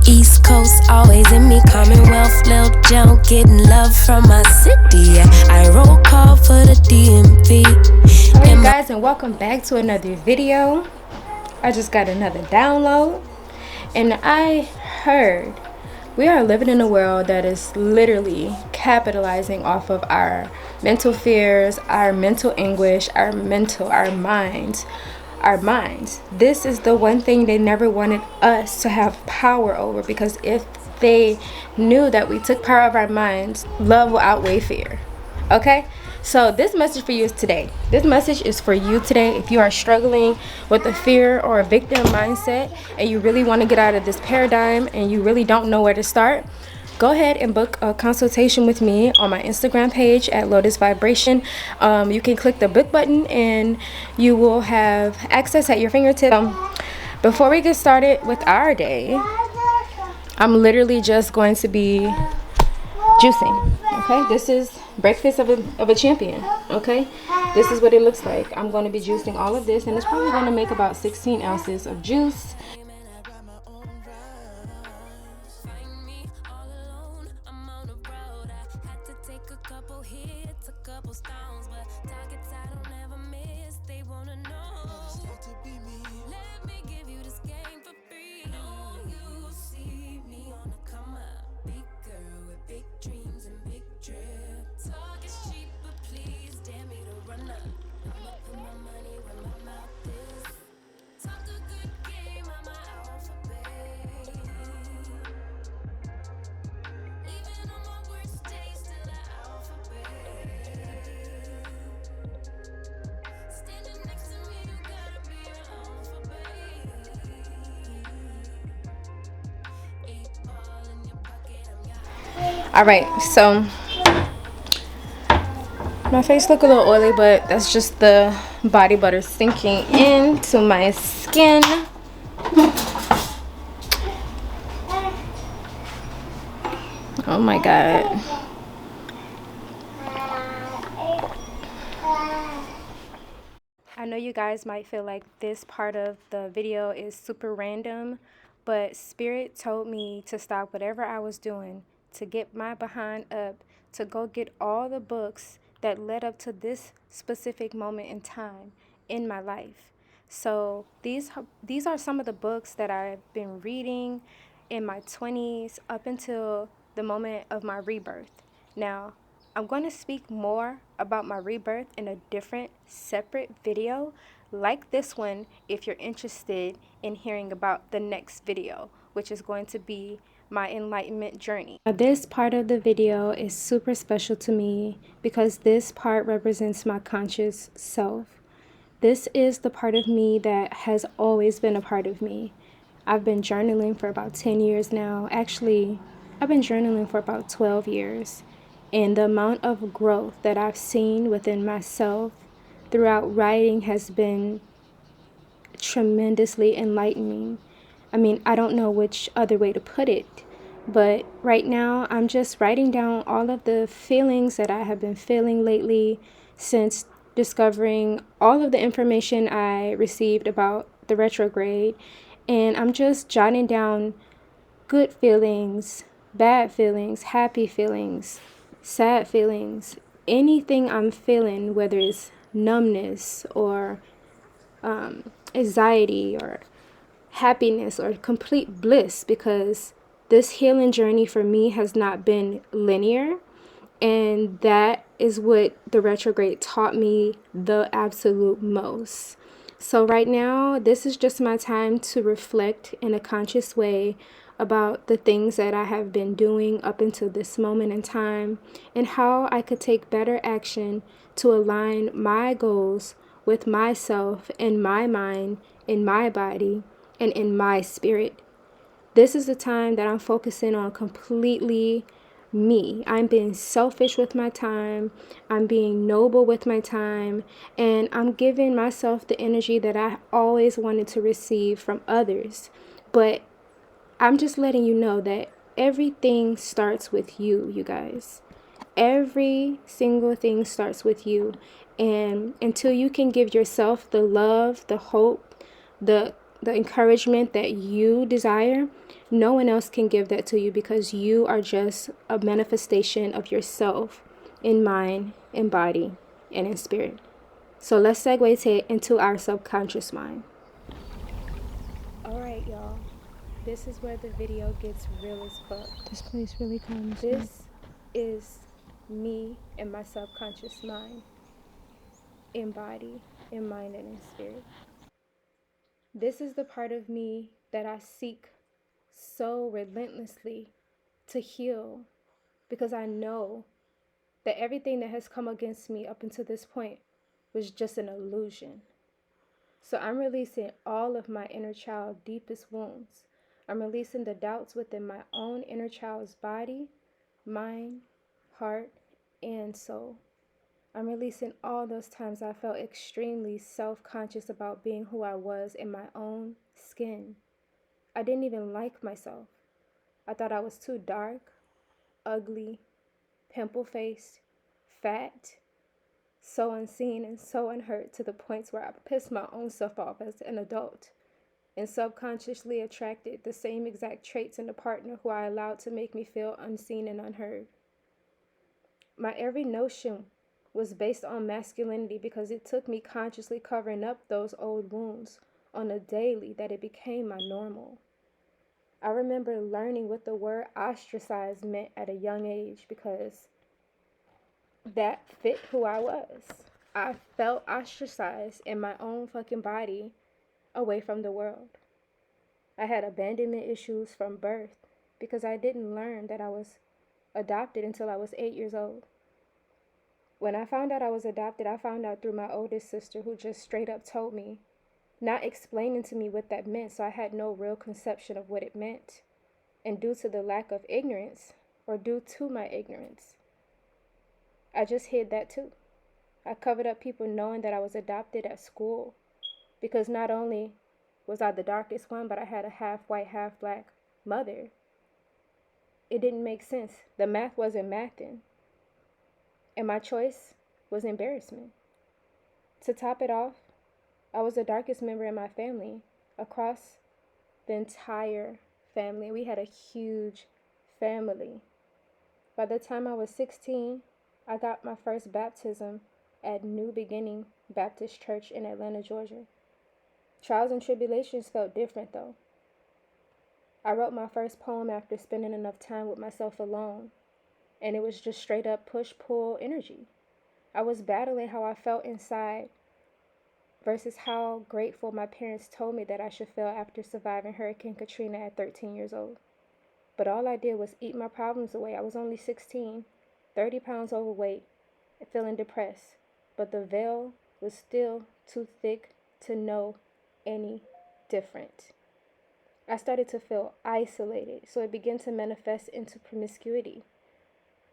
East Coast, always in me, Commonwealth, Lil Joe, getting love from my city. Yeah, I roll call for the DMV. Hey guys, and welcome back to another video. I just got another download, and I heard we are living in a world that is literally capitalizing off of our mental fears, our mental anguish, our minds. This is the one thing they never wanted us to have power over, because if they knew that we took power of our minds, love will outweigh fear. Okay? So this message for you is today. This message is for you today. If you are struggling with a fear or a victim mindset and you really want to get out of this paradigm and you really don't know where to start, go ahead and book a consultation with me on my Instagram page at Lotus Vibration. You can click the book button and you will have access at your fingertips. Before we get started with our day, I'm literally just going to be juicing. Okay, this is breakfast of a champion. Okay, this is what it looks like. I'm going to be juicing all of this, and it's probably going to make about 16 ounces of juice. All right, so my face look a little oily, but that's just the body butter sinking into my skin. Oh my God. I know you guys might feel like this part of the video is super random, but Spirit told me to stop whatever I was doing, to get my behind up, to go get all the books that led up to this specific moment in time in my life. So these are some of the books that I've been reading in my 20s up until the moment of my rebirth. Now, I'm going to speak more about my rebirth in a different, separate video like this one if you're interested in hearing about the next video, which is going to be my enlightenment journey. Now, this part of the video is super special to me because this part represents my conscious self. This is the part of me that has always been a part of me. I've been journaling for about 10 years now. Actually, I've been journaling for about 12 years. And the amount of growth that I've seen within myself throughout writing has been tremendously enlightening. I mean, I don't know which other way to put it, but right now I'm just writing down all of the feelings that I have been feeling lately since discovering all of the information I received about the retrograde. And I'm just jotting down good feelings, bad feelings, happy feelings, sad feelings, anything I'm feeling, whether it's numbness or anxiety or happiness or complete bliss, because this healing journey for me has not been linear, and that is what the retrograde taught me the absolute most. So right now, this is just my time to reflect in a conscious way about the things that I have been doing up until this moment in time and how I could take better action to align my goals with myself and my mind, in my body, and in my spirit. This is the time that I'm focusing on completely me. I'm being selfish with my time. I'm being noble with my time. And I'm giving myself the energy that I always wanted to receive from others. But I'm just letting you know that everything starts with you, you guys. Every single thing starts with you. And until you can give yourself the love, the hope, the the encouragement that you desire, no one else can give that to you, because you are just a manifestation of yourself in mind, in body, and in spirit. So let's segue into our subconscious mind. All right, y'all. This is where the video gets real as fuck. This place really calms me. This is me and my subconscious mind, in body, in mind, and in spirit. This is the part of me that I seek so relentlessly to heal, because I know that everything that has come against me up until this point was just an illusion. So I'm releasing all of my inner child deepest wounds. I'm releasing the doubts within my own inner child's body, mind, heart, and soul. I'm releasing all those times I felt extremely self-conscious about being who I was in my own skin. I didn't even like myself. I thought I was too dark, ugly, pimple-faced, fat, so unseen and so unhurt, to the points where I pissed my own self off as an adult and subconsciously attracted the same exact traits in a partner who I allowed to make me feel unseen and unheard. My every notion was based on masculinity, because it took me consciously covering up those old wounds on a daily that it became my normal. I remember learning what the word ostracized meant at a young age, because that fit who I was. I felt ostracized in my own fucking body, away from the world. I had abandonment issues from birth, because I didn't learn that I was adopted until I was 8 years old. When I found out I was adopted, I found out through my oldest sister, who just straight up told me, not explaining to me what that meant, so I had no real conception of what it meant. And due to the lack of ignorance, or due to my ignorance, I just hid that too. I covered up people knowing that I was adopted at school, because not only was I the darkest one, but I had a half white, half black mother. It didn't make sense. The math wasn't mathing. And my choice was embarrassment. To top it off, I was the darkest member in my family, across the entire family. We had a huge family. By the time I was 16, I got my first baptism at New Beginning Baptist Church in Atlanta, Georgia. Trials and tribulations felt different though. I wrote my first poem after spending enough time with myself alone, and it was just straight up push-pull energy. I was battling how I felt inside versus how grateful my parents told me that I should feel after surviving Hurricane Katrina at 13 years old. But all I did was eat my problems away. I was only 16, 30 pounds overweight, and feeling depressed. But the veil was still too thick to know any different. I started to feel isolated, so it began to manifest into promiscuity,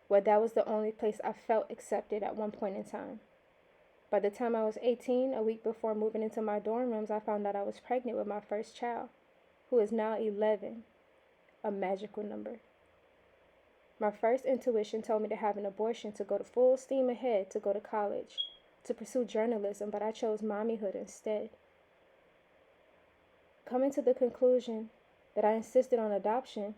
where that was the only place I felt accepted at one point in time. By the time I was 18, a week before moving into my dorm rooms, I found out I was pregnant with my first child, who is now 11, a magical number. My first intuition told me to have an abortion, to go to full steam ahead, to go to college, to pursue journalism, but I chose mommyhood instead. Coming to the conclusion that I insisted on adoption,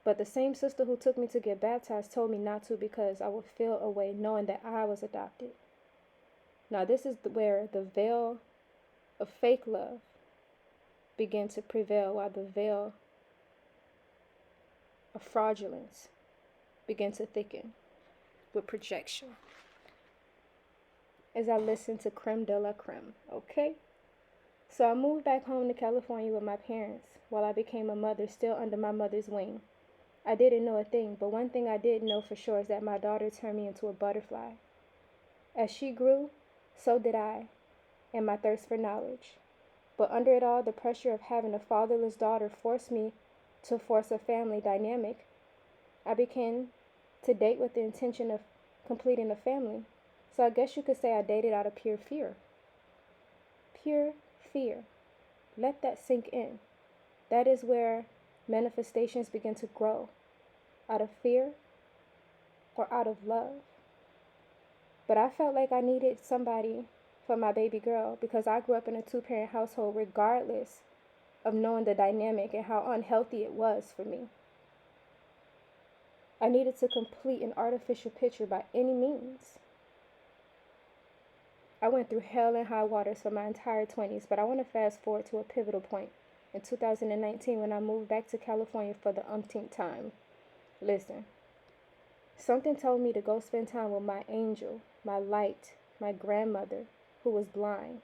but the same sister who took me to get baptized told me not to, because I would feel away knowing that I was adopted. Now this is where the veil of fake love began to prevail, while the veil of fraudulence began to thicken with projection. As I listened to Creme de la Creme, okay? So I moved back home to California with my parents while I became a mother, still under my mother's wing. I didn't know a thing, but one thing I did know for sure is that my daughter turned me into a butterfly. As she grew, so did I, and my thirst for knowledge. But under it all, the pressure of having a fatherless daughter forced me to force a family dynamic. I began to date with the intention of completing a family. So I guess you could say I dated out of pure fear. Pure fear. Let that sink in. That is where manifestations begin to grow. Out of fear or out of love. But I felt like I needed somebody for my baby girl, because I grew up in a 2-parent household regardless of knowing the dynamic and how unhealthy it was for me. I needed to complete an artificial picture by any means. I went through hell and high waters for my entire 20s, but I want to fast forward to a pivotal point in 2019 when I moved back to California for the umpteenth time. Listen, something told me to go spend time with my angel, my light, my grandmother, who was blind.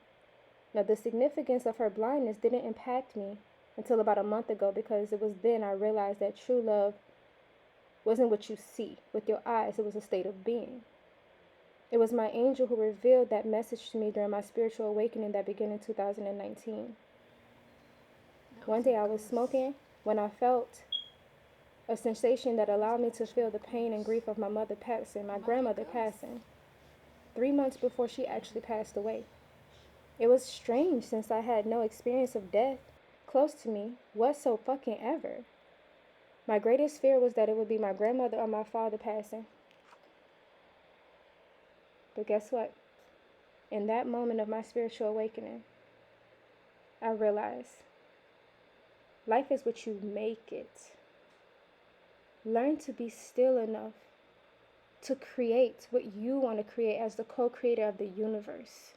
Now, the significance of her blindness didn't impact me until about a month ago, because it was then I realized that true love wasn't what you see with your eyes, it was a state of being. It was my angel who revealed that message to me during my spiritual awakening that began in 2019. One day I was smoking when I felt a sensation that allowed me to feel the pain and grief of my mother passing, my grandmother passing, 3 months before she actually passed away. It was strange since I had no experience of death close to me whatsoever. My greatest fear was that it would be my grandmother or my father passing. But guess what? In that moment of my spiritual awakening, I realized life is what you make it. Learn to be still enough to create what you want to create as the co-creator of the universe.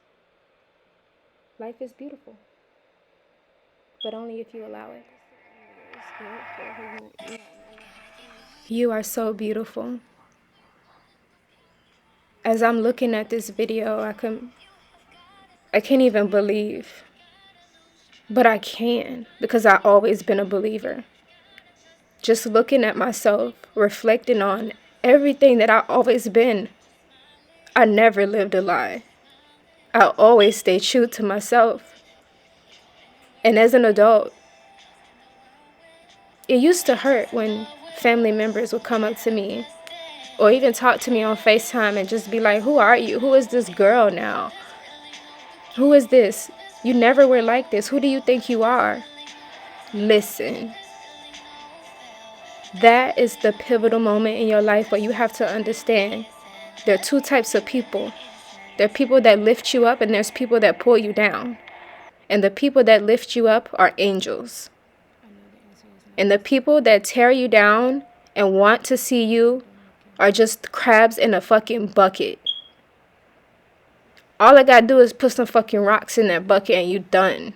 Life is beautiful, but only if you allow it. You are so beautiful. As I'm looking at this video, I can't even believe, but I can, because I've always been a believer. Just looking at myself, reflecting on everything that I've always been. I never lived a lie. I always stayed true to myself. And as an adult, it used to hurt when family members would come up to me or even talk to me on FaceTime and just be like, "Who are you? Who is this girl now? Who is this? You never were like this. Who do you think you are?" Listen. That is the pivotal moment in your life where you have to understand there are two types of people. There are people that lift you up and there's people that pull you down. And the people that lift you up are angels. And the people that tear you down and want to see you are just crabs in a fucking bucket. All I gotta do is put some fucking rocks in that bucket and you done.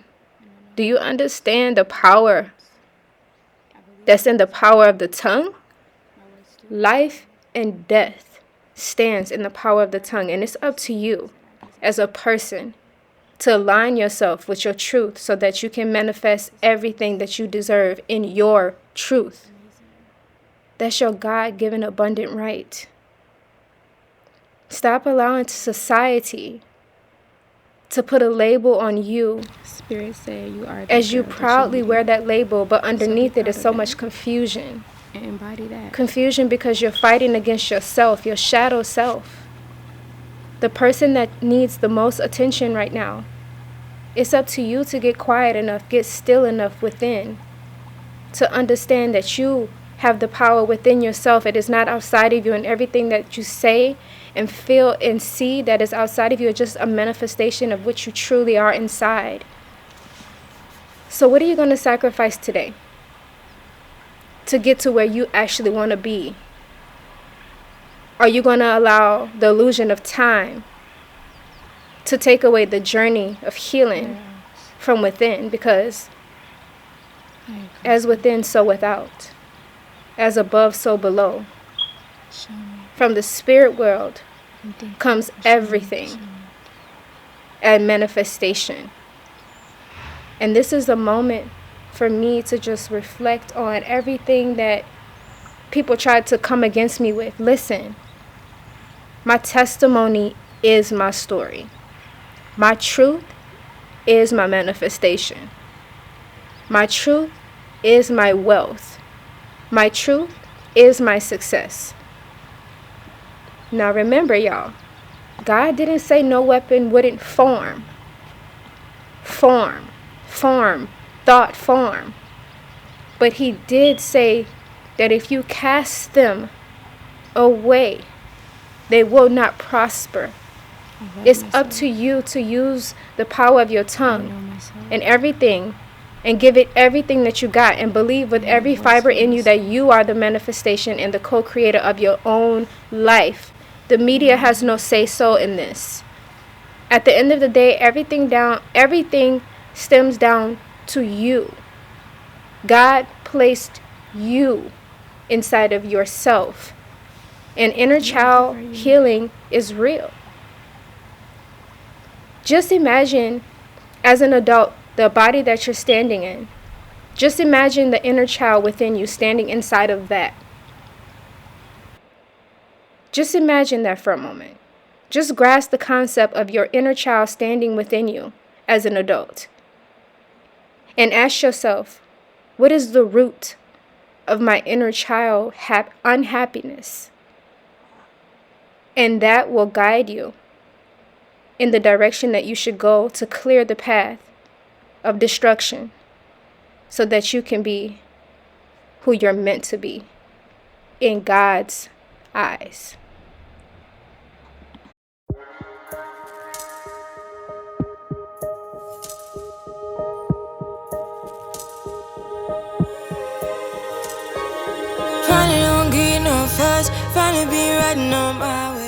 Do you understand the power that's in the power of the tongue? Life and death stands in the power of the tongue, and it's up to you as a person to align yourself with your truth so that you can manifest everything that you deserve in your truth. That's your God-given abundant right. Stop allowing society to put a label on you. Spirit say you are as you proudly wear that label, but underneath it is so much confusion. and embody that. Confusion because you're fighting against yourself, your shadow self. The person that needs the most attention right now. It's up to you to get quiet enough, get still enough within, to understand that you have the power within yourself. It is not outside of you, and everything that you say and feel and see that is outside of you is just a manifestation of what you truly are inside. So what are you going to sacrifice today to get to where you actually want to be? Are you going to allow the illusion of time to take away the journey of healing from within? Because as within, so without. As above, so below. From the spirit world comes everything and manifestation. And this is a moment for me to just reflect on everything that people tried to come against me with. Listen, my testimony is my story. My truth is my manifestation. My truth is my wealth. My truth is my success. Now remember, y'all, God didn't say no weapon wouldn't form. Thought form. But he did say that if you cast them away, they will not prosper. It's up to you to use the power of your tongue and everything, and give it everything that you got, and believe with every fiber in you that you are the manifestation and the co-creator of your own life. The media has no say-so in this. At the end of the day, everything stems down to you. God placed you inside of yourself. And inner child healing is real. Just imagine, as an adult, the body that you're standing in. Just imagine the inner child within you standing inside of that. Just imagine that for a moment. Just grasp the concept of your inner child standing within you as an adult. And ask yourself, what is the root of my inner child unhappiness? And that will guide you in the direction that you should go to clear the path of destruction so that you can be who you're meant to be in God's eyes. Finally don't get no fuss, finally be riding on my way.